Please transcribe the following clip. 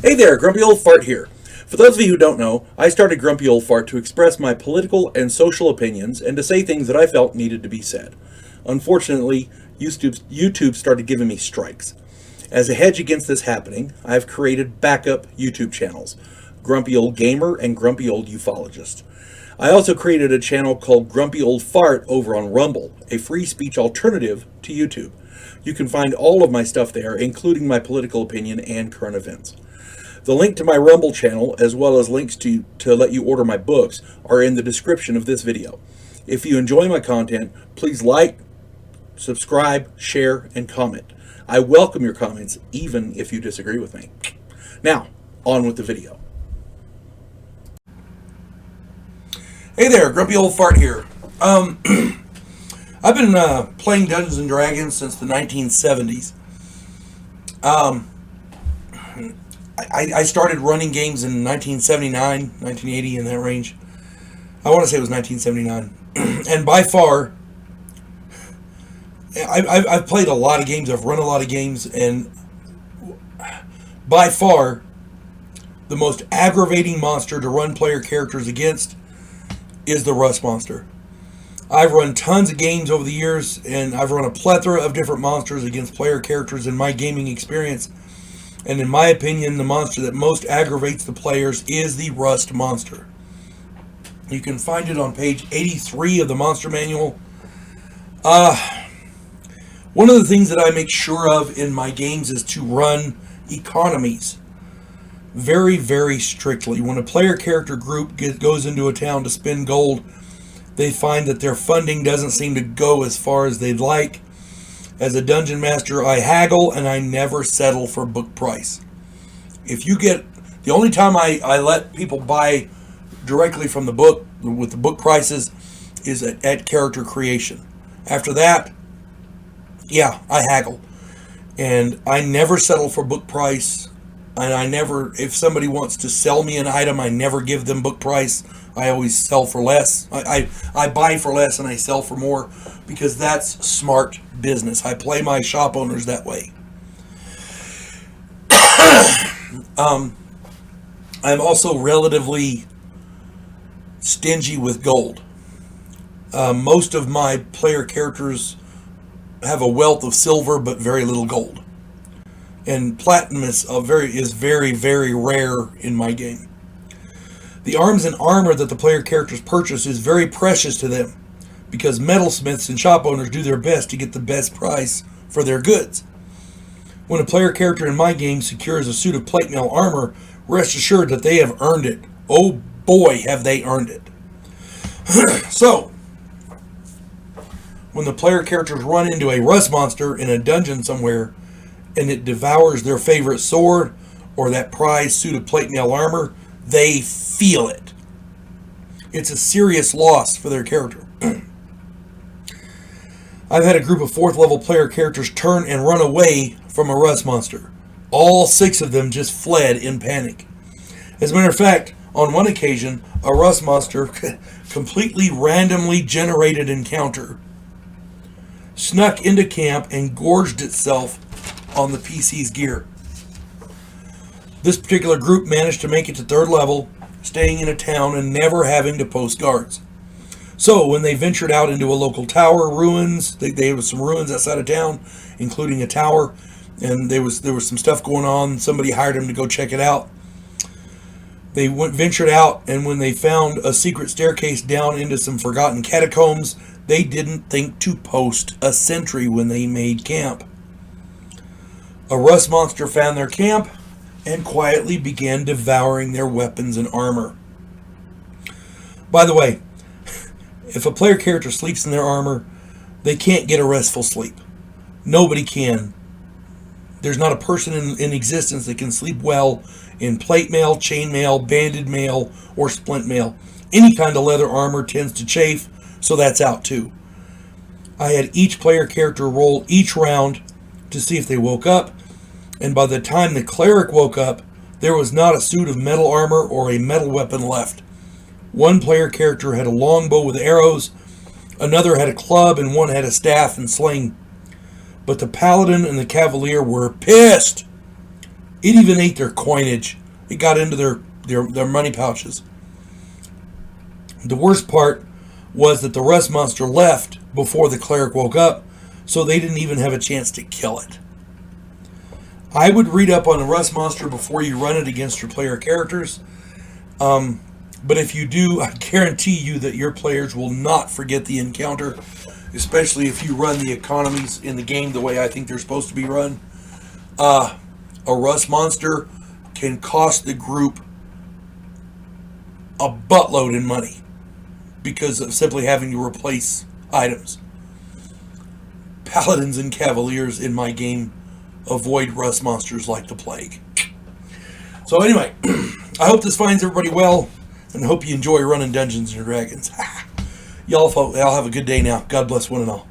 Hey there, Grumpy Old Fart here. For those of you who don't know, I started Grumpy Old Fart to express my political and social opinions and to say things that I felt needed to be said. Unfortunately, YouTube started giving me strikes. As a hedge against this happening, I've created backup YouTube channels, Grumpy Old Gamer and Grumpy Old Ufologist. I also created a channel called Grumpy Old Fart over on Rumble, a free speech alternative to YouTube. You can find all of my stuff there, including my political opinion and current events. The link to my Rumble channel, as well as links to let you order my books, are in the description of this video. If you enjoy my content, please like, subscribe, share, and comment. I welcome your comments, even if you disagree with me. Now, on with the video. Hey there, Grumpy Old Fart here. I've been playing Dungeons & Dragons since the 1970s. I started running games in 1979, 1980, in that range. I want to say it was 1979. And by far, I've played a lot of games, I've run a lot of games, and by far, the most aggravating monster to run player characters against is the Rust Monster. I've run tons of games over the years, and I've run a plethora of different monsters against player characters in my gaming experience. And in my opinion, the monster that most aggravates the players is the Rust Monster. You can find it on page 83 of the Monster Manual. One of the things that I make sure of in my games is to run economies very, very strictly. When a player character group goes into a town to spend gold, they find that their funding doesn't seem to go as far as they'd like. As a dungeon master, I haggle and I never settle for book price. The only time I let people buy directly from the book with the book prices is at character creation. After that, yeah, I haggle. And I never settle for book price. And if somebody wants to sell me an item, I never give them book price. I always sell for less. I buy for less and I sell for more because that's smart business. I play my shop owners that way. I'm also relatively stingy with gold. Most of my player characters have a wealth of silver but very little gold. And platinum is very, very rare in my game. The arms and armor that the player characters purchase is very precious to them because metalsmiths and shop owners do their best to get the best price for their goods. When a player character in my game secures a suit of plate mail armor, rest assured that they have earned it. Oh boy, have they earned it. So, when the player characters run into a Rust Monster in a dungeon somewhere and it devours their favorite sword or that prized suit of plate mail armor, they feel it. It's a serious loss for their character. I've had a group of 4th level player characters turn and run away from a Rust Monster. All 6 of them just fled in panic. As a matter of fact, on one occasion, a Rust Monster completely randomly generated encounter snuck into camp and gorged itself on the PC's gear. This particular group managed to make it to 3rd level, staying in a town and never having to post guards. So when they ventured out into a local tower, ruins, there was some ruins outside of town, including a tower, and there was some stuff going on. Somebody hired them to go check it out. They ventured out, and when they found a secret staircase down into some forgotten catacombs, they didn't think to post a sentry when they made camp. A Rust Monster found their camp and quietly began devouring their weapons and armor. By the way, if a player character sleeps in their armor, they can't get a restful sleep. Nobody can. There's not a person in existence that can sleep well in plate mail, chain mail, banded mail, or splint mail. Any kind of leather armor tends to chafe, so that's out too. I had each player character roll each round to see if they woke up, and by the time the cleric woke up, there was not a suit of metal armor or a metal weapon left. One player character had a longbow with arrows, another had a club, and one had a staff and sling. But the paladin and the cavalier were pissed. It even ate their coinage. It got into their money pouches. The worst part was that the rust monster left before the cleric woke up, so they didn't even have a chance to kill it. I would read up on the rust monster before you run it against your player characters. But if you do, I guarantee you that your players will not forget the encounter, especially if you run the economies in the game the way I think they're supposed to be run. A rust monster can cost the group a buttload in money because of simply having to replace items. Paladins and Cavaliers in my game avoid rust monsters like the plague. So anyway, I hope this finds everybody well, and hope you enjoy running Dungeons and Dragons. Y'all have a good day now. God bless one and all.